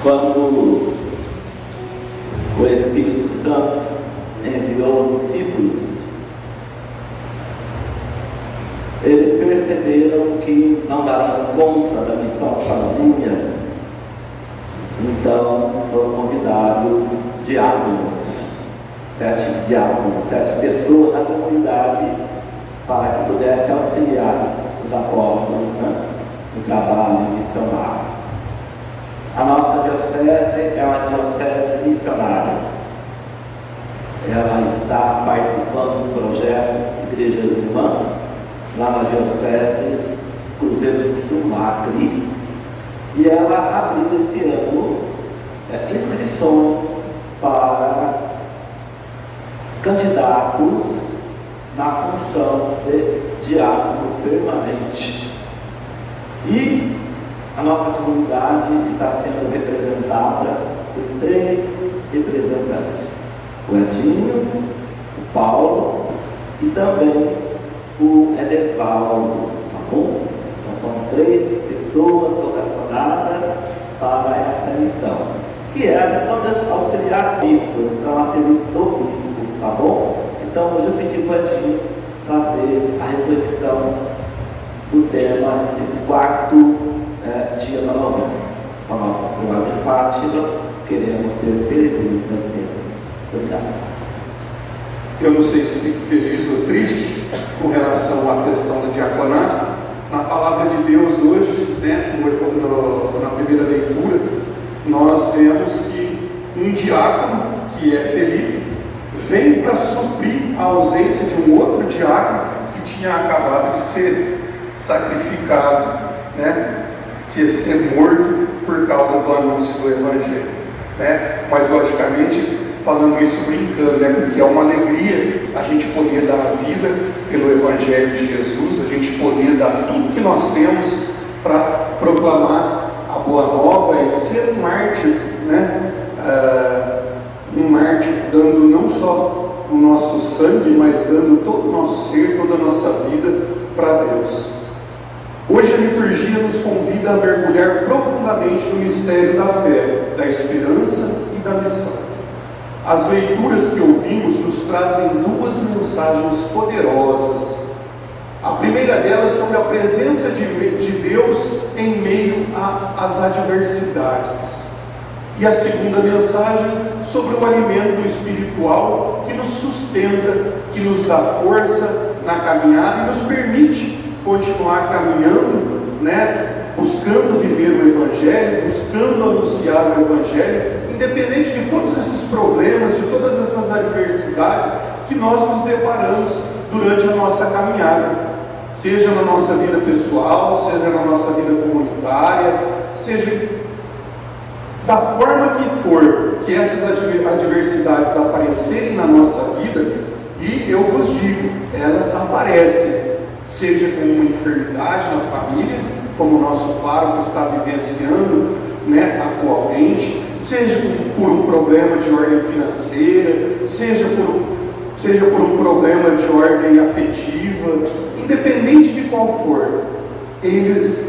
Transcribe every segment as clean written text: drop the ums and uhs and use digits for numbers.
quando o Espírito Santo enviou os discípulos, eles perceberam que não dariam conta da missão sozinha, então foram convidados diáconos, 7 diáconos, 7 pessoas na comunidade, para que pudessem auxiliar os apóstolos, no trabalho missionário. A nossa diocese é uma diocese missionária. Ela está participando do projeto Igrejas Irmãs, lá na diocese Cruzeiro do Sul Acre, e ela abriu este ano inscrições para candidatos na função de diácono permanente. E a nossa comunidade está sendo representada por 3 representantes: o Edinho, o Paulo e também o Edevaldo, tá bom? Então são 3 pessoas vocacionadas para essa missão, que é a missão de auxiliar Cristo, então a serviço do Cristo, tá bom? Então hoje eu pedi para o Edinho fazer a reflexão do tema desse 4º dia da novena. Com a nossa Senhora de Fátima, queremos ter peregrinos brasileiros. Obrigado. Eu não sei se fico feliz ou triste com relação à questão do diaconato. Na palavra de Deus hoje, na primeira leitura, nós vemos que um diácono, que é Felipe, vem para suprir a ausência de um outro diácono que tinha acabado de ser sacrificado, que ia ser morto por causa do anúncio do Evangelho. Mas, logicamente, falando isso brincando, porque é uma alegria a gente poder dar a vida pelo Evangelho de Jesus, a gente poder dar tudo que nós temos para proclamar a Boa Nova e ser um mártir, um mártir dando não só o nosso sangue, mas dando todo o nosso ser, toda a nossa vida para Deus. Hoje a liturgia nos convida a mergulhar profundamente no mistério da fé, da esperança e da missão. As leituras que ouvimos nos trazem 2 mensagens poderosas. A primeira delas é sobre a presença de Deus em meio às adversidades. E a segunda mensagem sobre o alimento espiritual que nos sustenta, que nos dá força na caminhada e nos permite continuar caminhando, buscando viver o Evangelho, buscando anunciar o Evangelho, independente de todos esses problemas, de todas essas adversidades que nós nos deparamos durante a nossa caminhada, seja na nossa vida pessoal, seja na nossa vida comunitária, seja da forma que for que essas adversidades aparecerem na nossa vida, e eu vos digo, elas aparecem, seja com uma enfermidade na família, como o nosso pároco está vivenciando atualmente, seja por um problema de ordem financeira, seja por um problema de ordem afetiva, independente de qual for,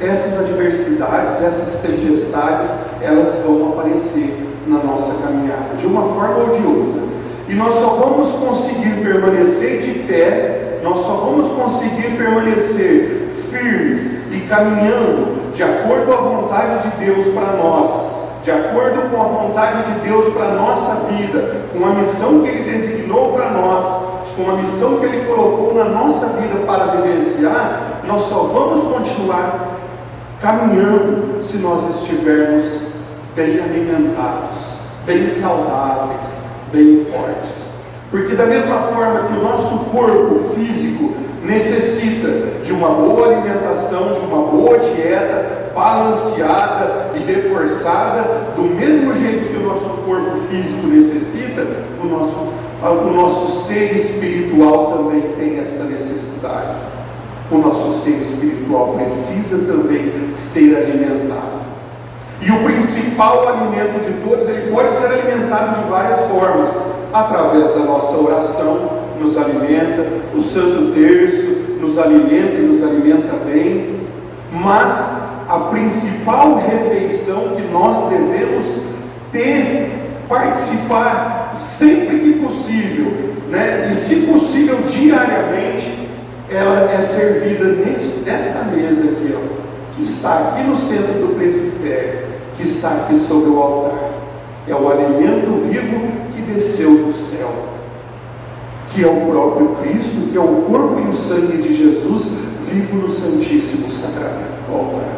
essas adversidades, essas tempestades, elas vão aparecer na nossa caminhada, de uma forma ou de outra. E nós só vamos conseguir permanecer de pé, nós só vamos conseguir permanecer firmes e caminhando de acordo com a vontade de Deus para nós, de acordo com a vontade de Deus para a nossa vida, com a missão que Ele designou para nós, com a missão que Ele colocou na nossa vida para vivenciar, nós só vamos continuar caminhando se nós estivermos bem alimentados, bem saudáveis, bem fortes. Porque da mesma forma que o nosso corpo físico necessita de uma boa alimentação, de uma boa dieta balanceada e reforçada, do mesmo jeito que o nosso corpo físico necessita, o nosso ser espiritual também tem essa necessidade. O nosso ser espiritual precisa também ser alimentado. E o principal alimento de todos, ele pode ser alimentado de várias formas, através da nossa oração, nos alimenta, o Santo Terço nos alimenta e nos alimenta bem, mas a principal refeição que nós devemos ter, participar sempre que possível, né? E se possível diariamente, ela é servida nesta mesa aqui, ó, que está aqui no centro do presbitério, que está aqui sobre o altar. É o alimento vivo que desceu do céu, que é o próprio Cristo, que é o corpo e o sangue de Jesus vivo no Santíssimo Sacramento do altar.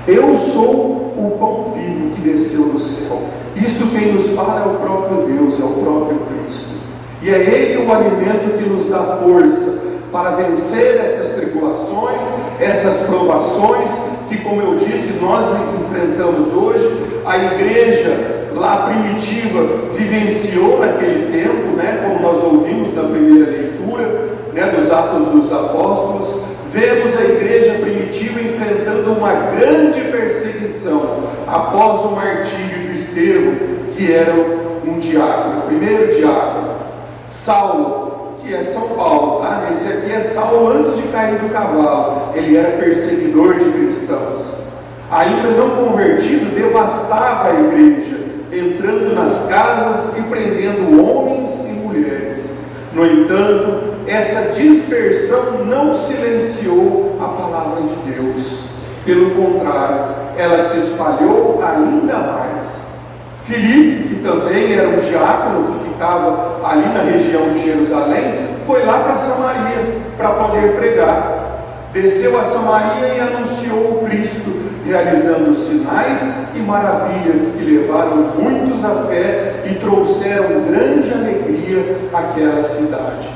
Eu sou o pão vivo que desceu do céu. Isso quem nos fala é o próprio Deus, é o próprio Cristo. E é Ele o alimento que nos dá força para vencer essas tribulações, essas provações que, como eu disse, nós enfrentamos hoje. A igreja lá primitiva vivenciou naquele tempo, né, como nós ouvimos na primeira leitura, né, dos Atos dos Apóstolos. Vemos a igreja primitiva enfrentando uma grande perseguição após o martírio de Estevão, que era um diácono, o primeiro diácono. Saulo, que é São Paulo, tá? Esse aqui é Saulo antes de cair do cavalo. Ele era perseguidor de cristãos. Ainda não convertido, devastava a igreja, entrando nas casas e prendendo homens e mulheres. No entanto, essa dispersão não silenciou a palavra de Deus. Pelo contrário, ela se espalhou ainda mais. Filipe, que também era um diácono que ficava ali na região de Jerusalém, foi lá para Samaria para poder pregar. Desceu a Samaria e anunciou o Cristo, realizando sinais e maravilhas que levaram muitos à fé e trouxeram grande alegria àquela cidade.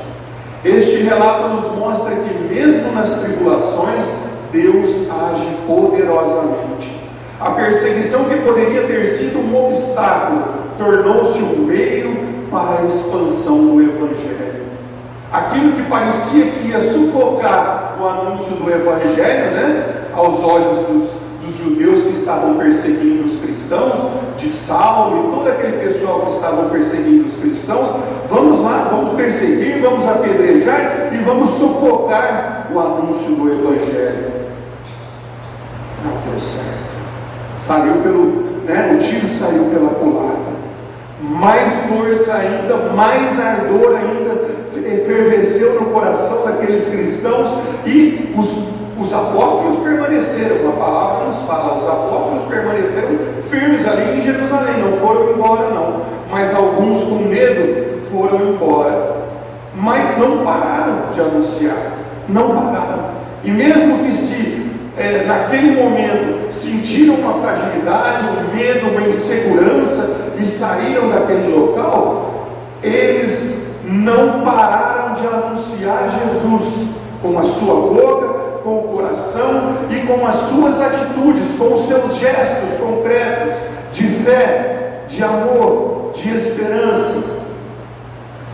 Este relato nos mostra que mesmo nas tribulações, Deus age poderosamente. A perseguição que poderia ter sido um obstáculo, tornou-se um meio para a expansão do Evangelho. Aquilo que parecia que ia sufocar o anúncio do Evangelho, né, aos olhos dos judeus que estavam perseguindo os cristãos, de Saulo e todo aquele pessoal que estavam perseguindo os cristãos, vamos lá, vamos perseguir, vamos apedrejar e vamos sufocar o anúncio do Evangelho. Não deu certo. Saiu o tiro saiu pela culatra. Mais força ainda, mais ardor ainda efervesceu no coração daqueles cristãos e os apóstolos permaneceram. A palavra nos fala, os apóstolos permaneceram firmes ali em Jerusalém, não foram embora não, mas alguns com medo foram embora, mas não pararam de anunciar, não pararam. E mesmo que naquele momento sentiram uma fragilidade, um medo, uma insegurança e saíram daquele local, eles não pararam de anunciar Jesus com a sua boca, com o coração e com as suas atitudes, com os seus gestos concretos de fé, de amor, de esperança.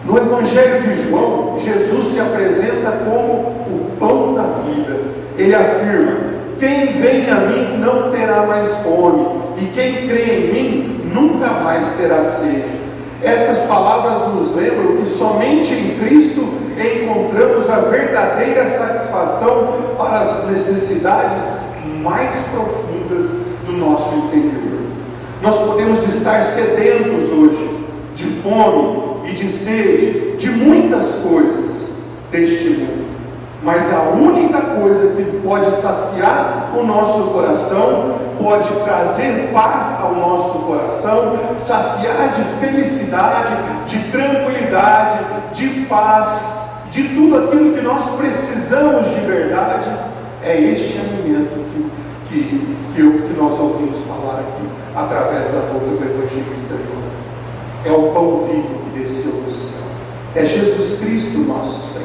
No Evangelho de João, Jesus se apresenta como o pão da vida. Ele afirma: quem vem a mim não terá mais fome, e quem crê em mim nunca mais terá sede. Estas palavras nos lembram que somente em Cristo encontramos a verdadeira satisfação para as necessidades mais profundas do nosso interior. Nós podemos estar sedentos hoje, de fome e de sede, de muitas coisas deste mundo. Mas a única coisa que pode saciar o nosso coração, pode trazer paz ao nosso coração, saciar de felicidade, de tranquilidade, de paz, de tudo aquilo que nós precisamos de verdade, é este alimento que nós ouvimos falar aqui, através da boca do evangelista João. É o pão vivo que desceu do céu. É Jesus Cristo, nosso Senhor.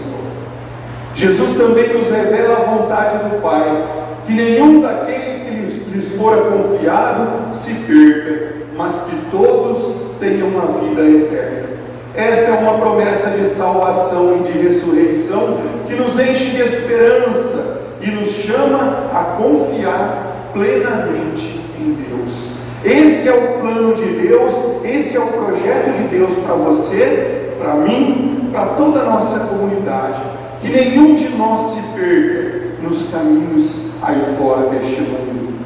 Jesus também nos revela a vontade do Pai, que nenhum daquele que lhes fora confiado se perca, mas que todos tenham uma vida eterna. Esta é uma promessa de salvação e de ressurreição que nos enche de esperança e nos chama a confiar plenamente em Deus. Esse é o plano de Deus, esse é o projeto de Deus para você, para mim, para toda a nossa comunidade. Que nenhum de nós se perca nos caminhos aí fora deste mundo.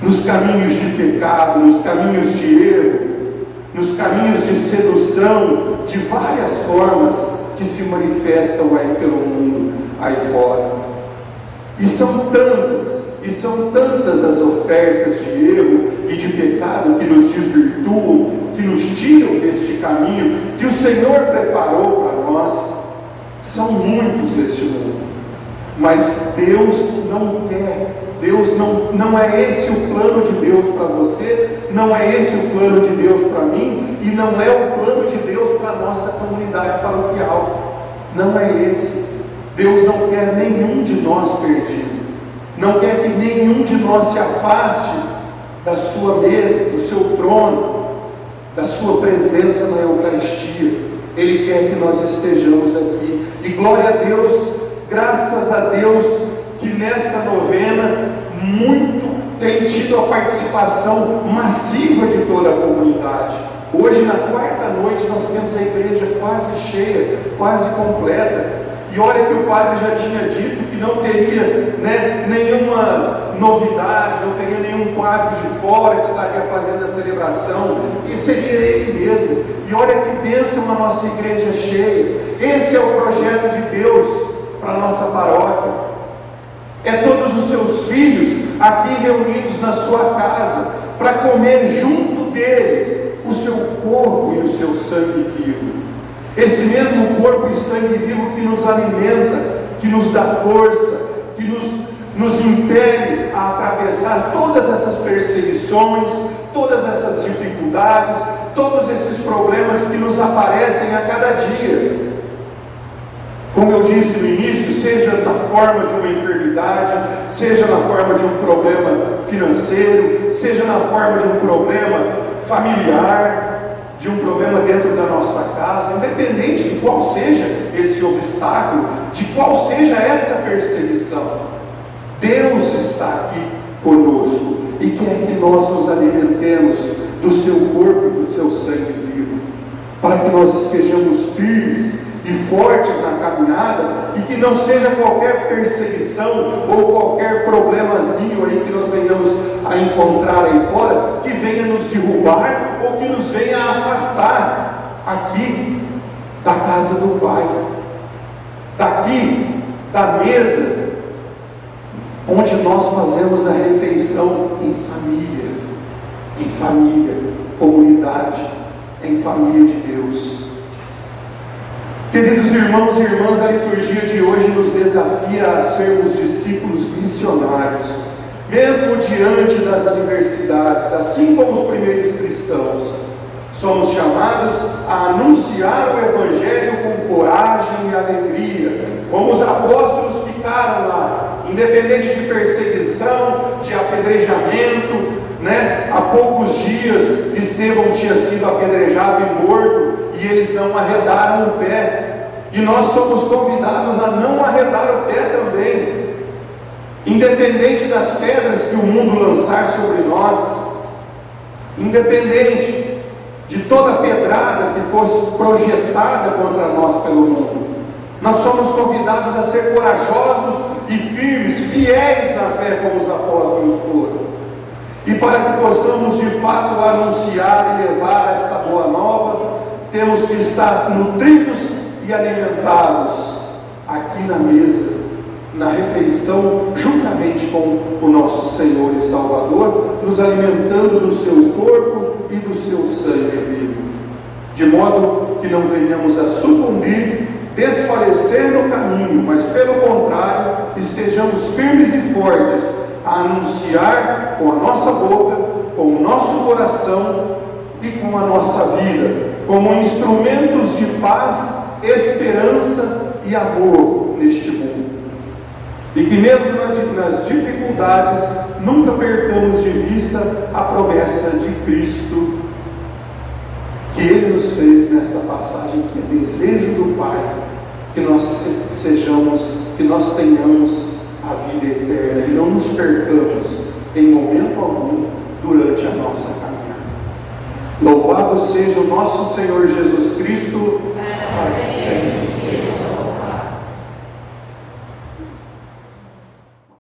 nos caminhos de pecado, nos caminhos de erro, nos caminhos de sedução, de várias formas que se manifestam aí pelo mundo, aí fora. E são tantas as ofertas de erro e de pecado que nos desvirtuam, que nos tiram deste caminho que o Senhor preparou para nós. São muitos neste mundo, mas Deus não quer, não é esse o plano de Deus para você, não é esse o plano de Deus para mim, e não é o plano de Deus para a nossa comunidade paroquial. Não é esse. Deus não quer nenhum de nós perdido, não quer que nenhum de nós se afaste da sua mesa, do seu trono, da sua presença na Eucaristia. Ele quer que nós estejamos aqui. E glória a Deus, graças a Deus, que nesta novena tem tido a participação massiva de toda a comunidade. Hoje, na quarta noite, nós temos a igreja quase cheia, quase completa. E olha que o padre já tinha dito que não teria nenhuma novidade, não teria nenhum padre de fora que estaria fazendo a celebração, e seria ele mesmo. E olha que bênção a nossa igreja cheia. Esse é o projeto de Deus para a nossa paróquia. É todos os seus filhos aqui reunidos na sua casa, para comer junto dele o seu corpo e o seu sangue vivo. Esse mesmo corpo e sangue vivo que nos alimenta, que nos dá força, que nos impele a atravessar todas essas perseguições, todas essas dificuldades, todos esses problemas que nos aparecem a cada dia. Como eu disse no início, seja na forma de uma enfermidade, seja na forma de um problema financeiro, seja na forma de um problema familiar, de um problema dentro da nossa casa, independente de qual seja esse obstáculo, de qual seja essa perseguição, Deus está aqui conosco e quer que nós nos alimentemos do seu corpo e do seu sangue vivo, para que nós estejamos firmes e fortes na caminhada, e que não seja qualquer perseguição ou qualquer problemazinho aí que nós venhamos a encontrar aí fora, que venha nos derrubar ou que nos venha a afastar aqui da casa do Pai, daqui da mesa onde nós fazemos a refeição em família, comunidade, em família de Deus. Queridos irmãos e irmãs, a liturgia de hoje nos desafia a sermos discípulos missionários, mesmo diante das adversidades, assim como os primeiros cristãos. Somos chamados a anunciar o Evangelho com coragem e alegria, como os apóstolos ficaram lá, independente de perseguição, de apedrejamento. Há poucos dias Estevão tinha sido apedrejado e morto, e eles não arredaram o pé, e nós somos convidados a não arredar o pé também, independente das pedras que o mundo lançar sobre nós, independente de toda pedrada que fosse projetada contra nós pelo mundo. Nós somos convidados a ser corajosos e firmes, fiéis na fé como os apóstolos foram. E para que possamos de fato anunciar e levar esta boa nova, temos que estar nutridos e alimentados aqui na mesa, na refeição, juntamente com o nosso Senhor e Salvador, nos alimentando do seu corpo e do seu sangue vivo, de modo que não venhamos a sucumbir, desfalecer no caminho, mas pelo contrário, estejamos firmes e fortes a anunciar com a nossa boca, com o nosso coração e com a nossa vida, como instrumentos de paz, esperança e amor neste mundo. E que mesmo nas dificuldades, nunca percamos de vista a promessa de Cristo, que Ele nos fez nesta passagem, que é desejo do Pai, que nós tenhamos a vida eterna e não nos percamos em momento algum durante a nossa caminhada. Louvado seja o nosso Senhor Jesus Cristo, para sempre.